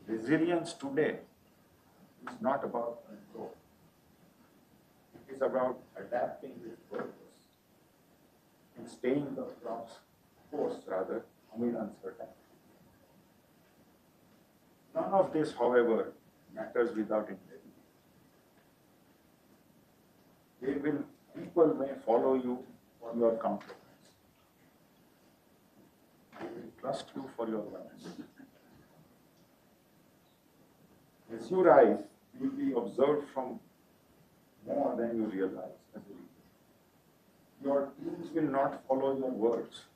Resilience today is not about control. It is about adapting with purpose and staying the course amid uncertainty. None of this, however, matters without integrity. People may follow you for your compromise. They will trust you for your values. As you rise, you will be observed from more than you realize as a leader. Your teams will not follow your words.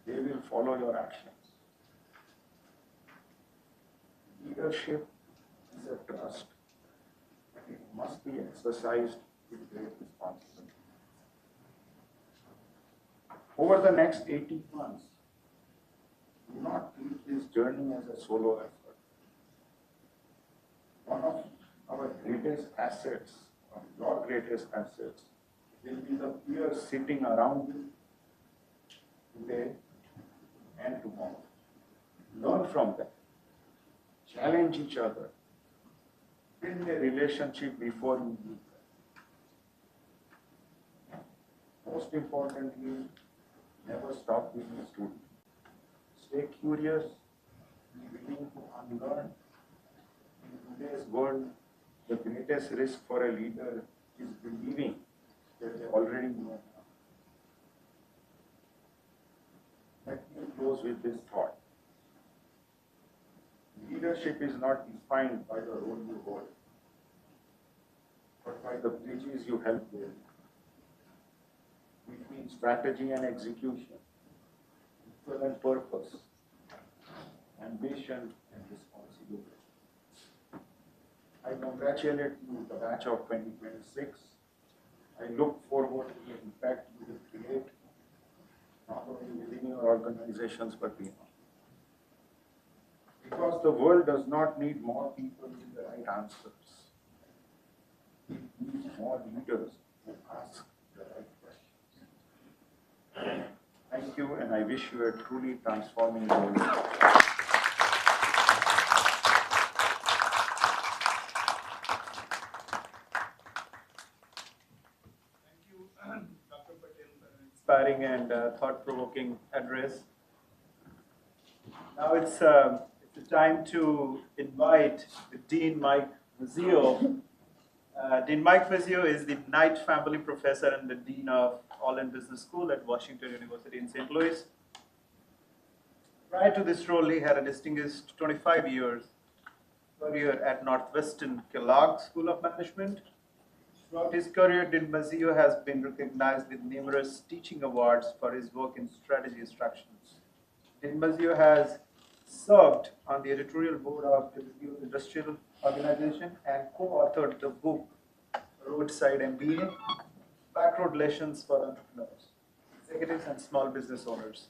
They will follow your actions. Leadership is a trust. It must be exercised with great responsibility. Over the next 18 months, do not treat this journey as a solo effort. One of our greatest assets, or your greatest assets, will be the peers sitting around you today and tomorrow. Learn from them. Challenge each other. Build a relationship before you meet them. Most importantly, never stop being a student. Stay curious, be willing to unlearn. In today's world, the greatest risk for a leader is believing that they already know. Let me close with this thought. Leadership is not defined by the role you hold, but by the bridges you help build between strategy and execution, equal and purpose, ambition and responsibility. I congratulate you, the batch of 2026. I look forward to the impact you will create, not only within your organizations but beyond. Because the world does not need more people with the right answers. It needs more leaders who ask the right questions. Thank you, and I wish you a truly transforming role. Thank you, Dr. Patel, for an inspiring and thought-provoking address. Now it's the time to invite Dean Mike Mazzio. Dean Mike Mazzio is the Knight Family Professor and the Dean of All-in Business School at Washington University in St. Louis. Prior to this role, he had a distinguished 25 years career at Northwestern Kellogg School of Management. Throughout his career, Dean Mazzio has been recognized with numerous teaching awards for his work in strategy instructions. Dean Mazzio has served on the editorial board of the Industrial Organization and co-authored the book Roadside MBA, Backroad Lessons for Entrepreneurs, Executives and Small Business Owners.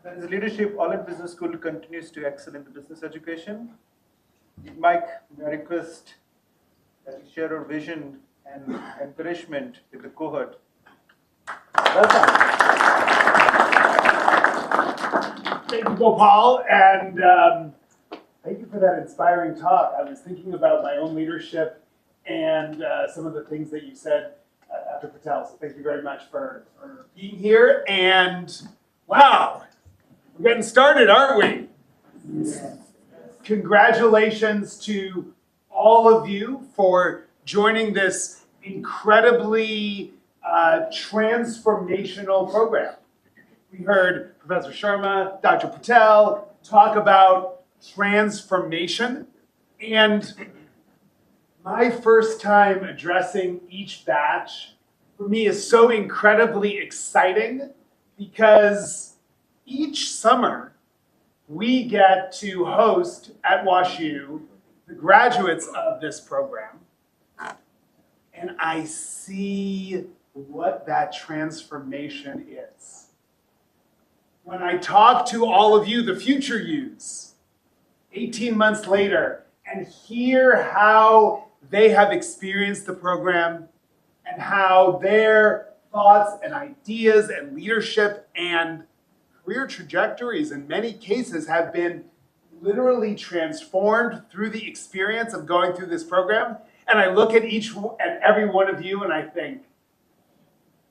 Under his leadership, All-in Business School continues to excel in the business education. Mike, may I request that you share your vision and encouragement with the cohort. Thank you, Gopal, and thank you for that inspiring talk. I was thinking about my own leadership and some of the things that you said, Dr. Patel, so thank you very much for being here. And wow, we're getting started, aren't we? congratulations to all of you for joining this incredibly transformational program. We heard Professor Sharma, Dr. Patel talk about transformation, and my first time addressing each batch for me is so incredibly exciting because each summer we get to host at WashU the graduates of this program, and I see what that transformation is. When I talk to all of you, the future yous, 18 months later, and hear how they have experienced the program and how their thoughts and ideas and leadership and career trajectories in many cases have been literally transformed through the experience of going through this program. And I look at each and every one of you and I think,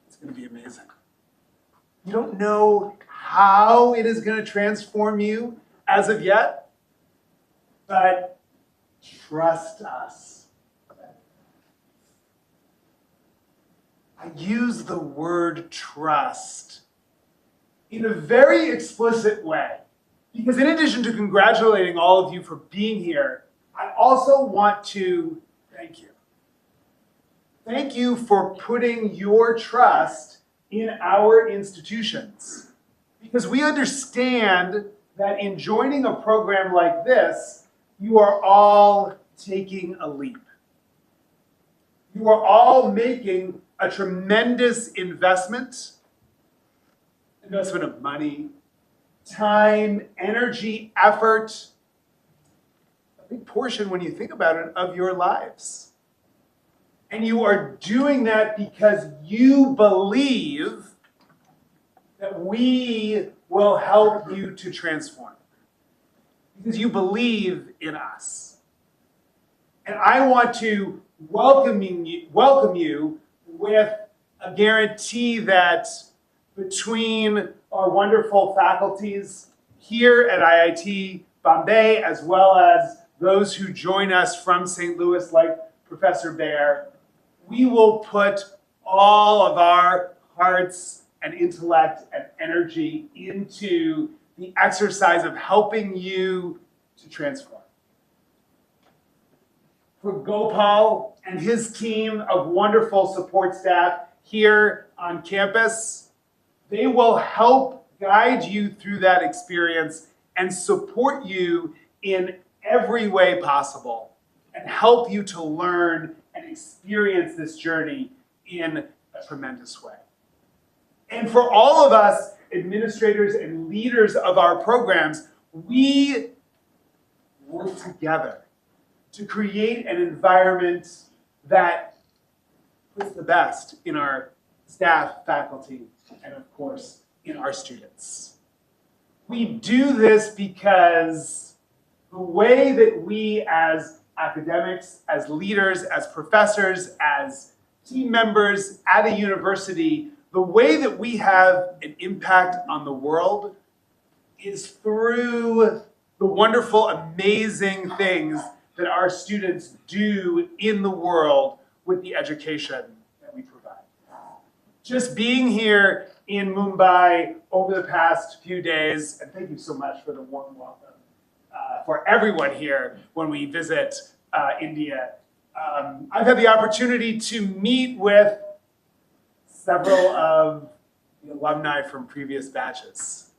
it's going to be amazing. You don't know how it is going to transform you as of yet, but trust us. I use the word trust in a very explicit way, because in addition to congratulating all of you for being here, I also want to thank you. Thank you for putting your trust in our institutions, because we understand that in joining a program like this, you are all taking a leap. You are all making a tremendous investment of money, time, energy, effort, a big portion when you think about it of your lives. And you are doing that because you believe that we will help you to transform. Because you believe in us. And I want to welcome you with a guarantee that between our wonderful faculties here at IIT Bombay, as well as those who join us from St. Louis, like Professor Baer, we will put all of our hearts and intellect and energy into the exercise of helping you to transform. For Gopal and his team of wonderful support staff here on campus, they will help guide you through that experience and support you in every way possible and help you to learn and experience this journey in a tremendous way. And for all of us, administrators and leaders of our programs, we work together to create an environment that puts the best in our staff, faculty, and of course, in our students. We do this because the way that we as academics, as leaders, as professors, as team members at a university, the way that we have an impact on the world is through the wonderful, amazing things that our students do in the world with the education that we provide. Just being here in Mumbai over the past few days, and thank you so much for the warm welcome for everyone here when we visit India. I've had the opportunity to meet with several of the alumni from previous batches.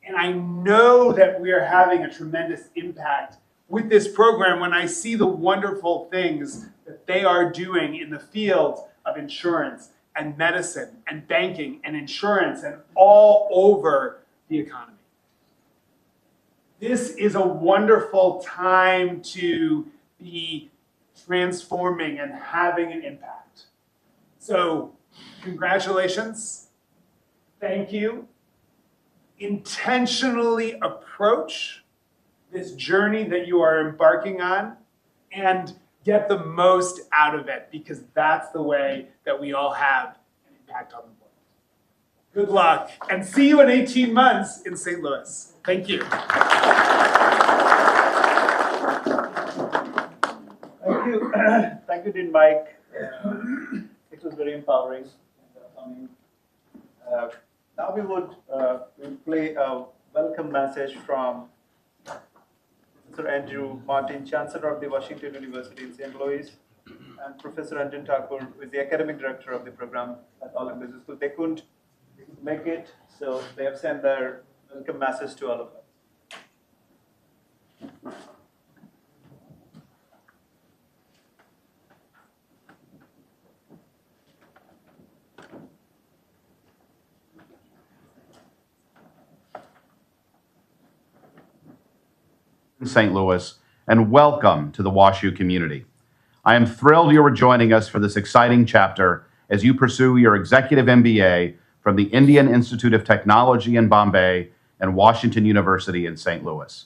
And I know that we are having a tremendous impact with this program when I see the wonderful things that they are doing in the fields of insurance and medicine and banking and insurance and all over the economy. This is a wonderful time to be transforming and having an impact. So, congratulations. Thank you. Intentionally approach this journey that you are embarking on and get the most out of it, because that's the way that we all have an impact on the world. Good luck, and see you in 18 months in St. Louis. Thank you. Thank you, Dean Mike. It was very empowering. Now we would we'll play a welcome message from Professor Andrew Martin, Chancellor of the Washington University in St. Louis, and Professor Anjan Thakur, who is the Academic Director of the program at All Business School. They couldn't make it, so they have sent their welcome message to all of us. St. Louis, and welcome to the WashU community. I am thrilled you are joining us for this exciting chapter as you pursue your executive MBA from the Indian Institute of Technology in Bombay and Washington University in St. Louis.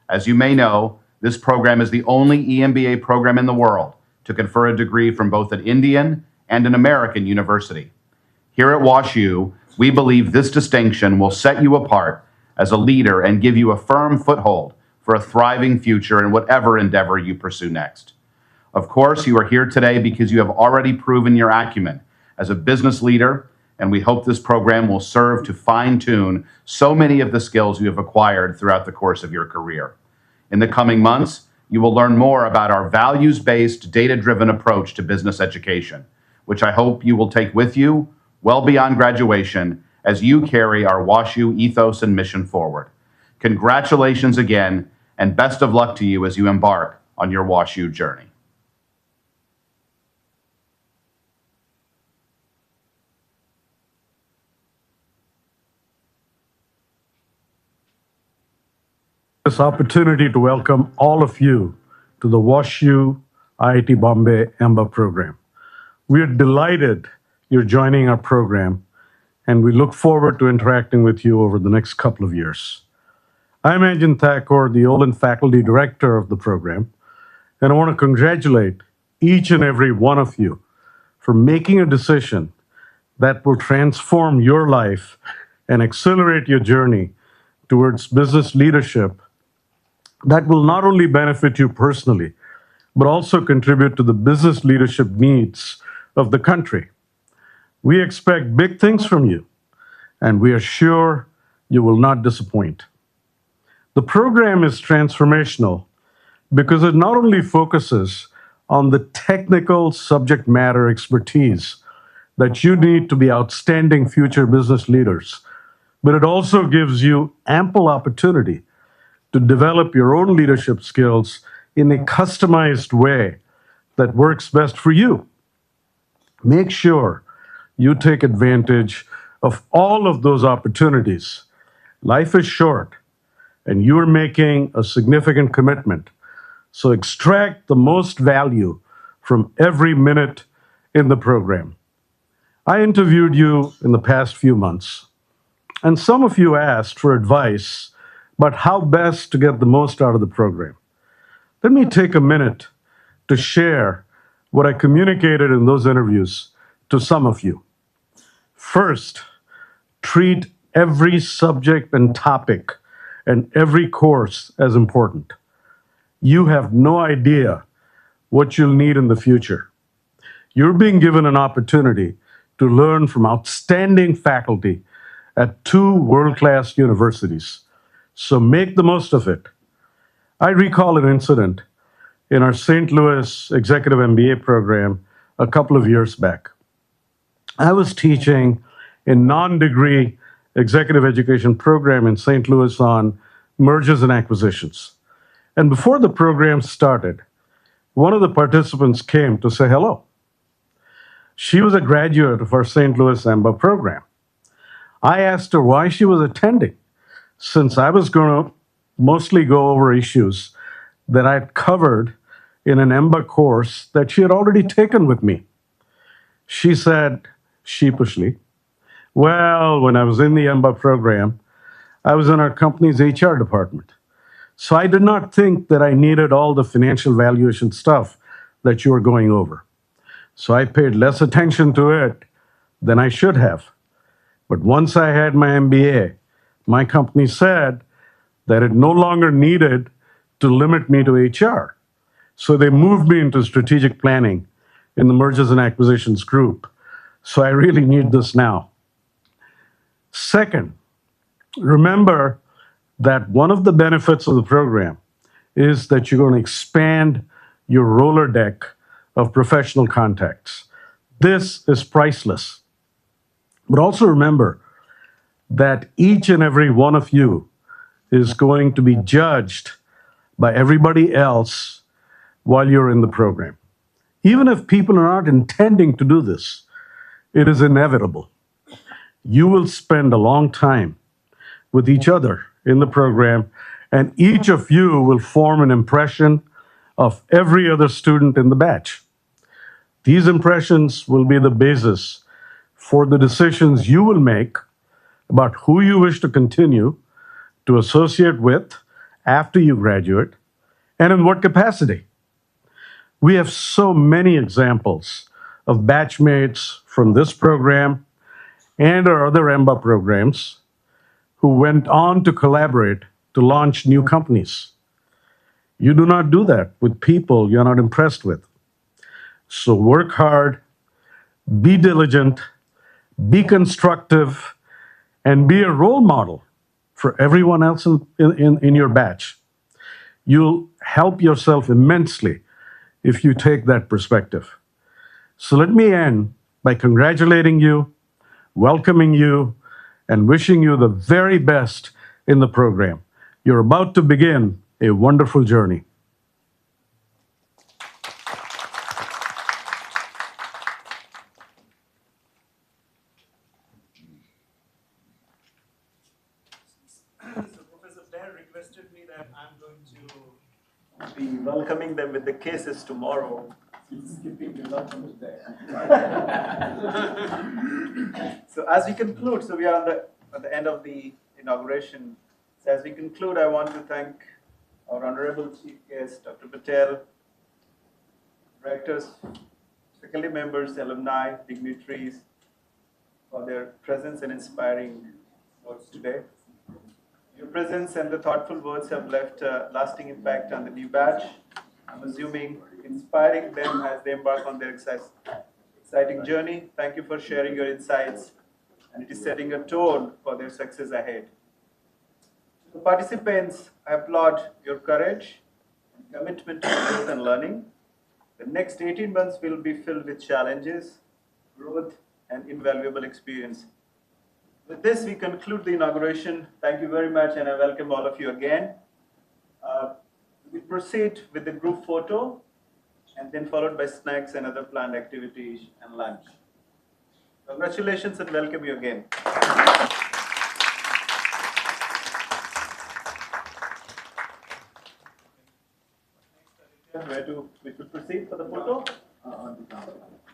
As you may know, this program is the only EMBA program in the world to confer a degree from both an Indian and an American university. Here at WashU, we believe this distinction will set you apart as a leader and give you a firm foothold for a thriving future in whatever endeavor you pursue next. Of course, you are here today because you have already proven your acumen as a business leader, and we hope this program will serve to fine-tune so many of the skills you have acquired throughout the course of your career. In the coming months, you will learn more about our values-based, data-driven approach to business education, which I hope you will take with you well beyond graduation as you carry our WashU ethos and mission forward. Congratulations again, and best of luck to you as you embark on your WashU journey. This opportunity to welcome all of you to the WashU IIT Bombay EMBA program. We are delighted you're joining our program, and we look forward to interacting with you over the next couple of years. I'm Anjan Thakur, the Olin Faculty Director of the program, and I want to congratulate each and every one of you for making a decision that will transform your life and accelerate your journey towards business leadership that will not only benefit you personally, but also contribute to the business leadership needs of the country. We expect big things from you, and we are sure you will not disappoint. The program is transformational because it not only focuses on the technical subject matter expertise that you need to be outstanding future business leaders, but it also gives you ample opportunity to develop your own leadership skills in a customized way that works best for you. Make sure you take advantage of all of those opportunities. Life is short, and you're making a significant commitment. So extract the most value from every minute in the program. I interviewed you in the past few months, and some of you asked for advice about how best to get the most out of the program. Let me take a minute to share what I communicated in those interviews to some of you. First, treat every subject and topic and every course as important. You have no idea what you'll need in the future. You're being given an opportunity to learn from outstanding faculty at 2 world-class universities. So make the most of it. I recall an incident in our St. Louis Executive MBA program a couple of years back. I was teaching a non-degree executive education program in St. Louis on mergers and acquisitions. And before the program started, one of the participants came to say hello. She was a graduate of our St. Louis EMBA program. I asked her why she was attending, since I was going to mostly go over issues that I'd covered in an EMBA course that she had already taken with me. She said sheepishly, well, when I was in the EMBA program, I was in our company's HR department. So I did not think that I needed all the financial valuation stuff that you were going over. So I paid less attention to it than I should have. But once I had my MBA, my company said that it no longer needed to limit me to HR. So they moved me into strategic planning in the mergers and acquisitions group. So I really need this now. Second, remember that one of the benefits of the program is that you're going to expand your Rolodeck of professional contacts. This is priceless. But also remember that each and every one of you is going to be judged by everybody else while you're in the program. Even if people are not intending to do this, it is inevitable. You will spend a long time with each other in the program, and each of you will form an impression of every other student in the batch. These impressions will be the basis for the decisions you will make about who you wish to continue to associate with after you graduate and in what capacity. We have so many examples of batchmates from this program and our other EMBA programs who went on to collaborate to launch new companies. You do not do that with people you're not impressed with. So work hard, be diligent, be constructive, and be a role model for everyone else in your batch. You'll help yourself immensely if you take that perspective. So let me end by congratulating you, welcoming you, and wishing you the very best in the program. You're about to begin a wonderful journey. So Professor Dare requested me that I'm going to be welcoming them with the cases tomorrow. Skipping the welcome today. So as we conclude, so we are at the end of the inauguration. So as we conclude, I want to thank our honorable chief guest, Dr. Patel, directors, faculty members, alumni, dignitaries, for their presence and inspiring words today. Your presence and the thoughtful words have left a lasting impact on the new batch. I'm assuming inspiring them as they embark on their exciting journey. Thank you for sharing your insights, and it is setting a tone for their success ahead. To the participants, I applaud your courage and commitment to growth and learning. The next 18 months will be filled with challenges, growth, and invaluable experience. With this, we conclude the inauguration. Thank you very much, and I welcome all of you again. We proceed with the group photo, and then followed by snacks and other planned activities and lunch. Congratulations and welcome you again. We could proceed for the photo?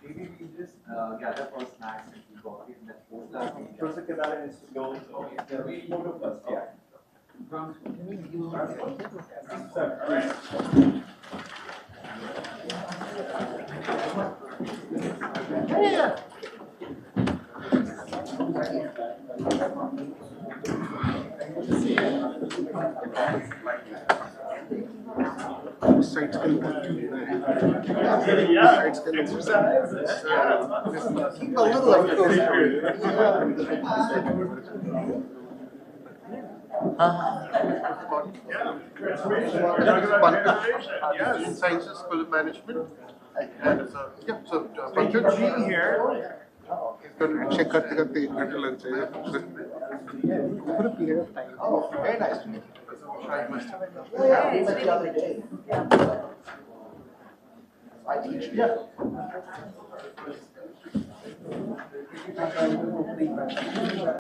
Maybe we just gather for snacks and coffee and then post that. Professor Kedara needs to go, so the photo first, yeah. Sites can Exercise. keep a little of those. In Sciences, School of Management. And so Pankaj being here is going to check out the lunch. Over a period of time. Oh, very nice to meet you. I must have. Yeah, it's really good. I teach. Yeah.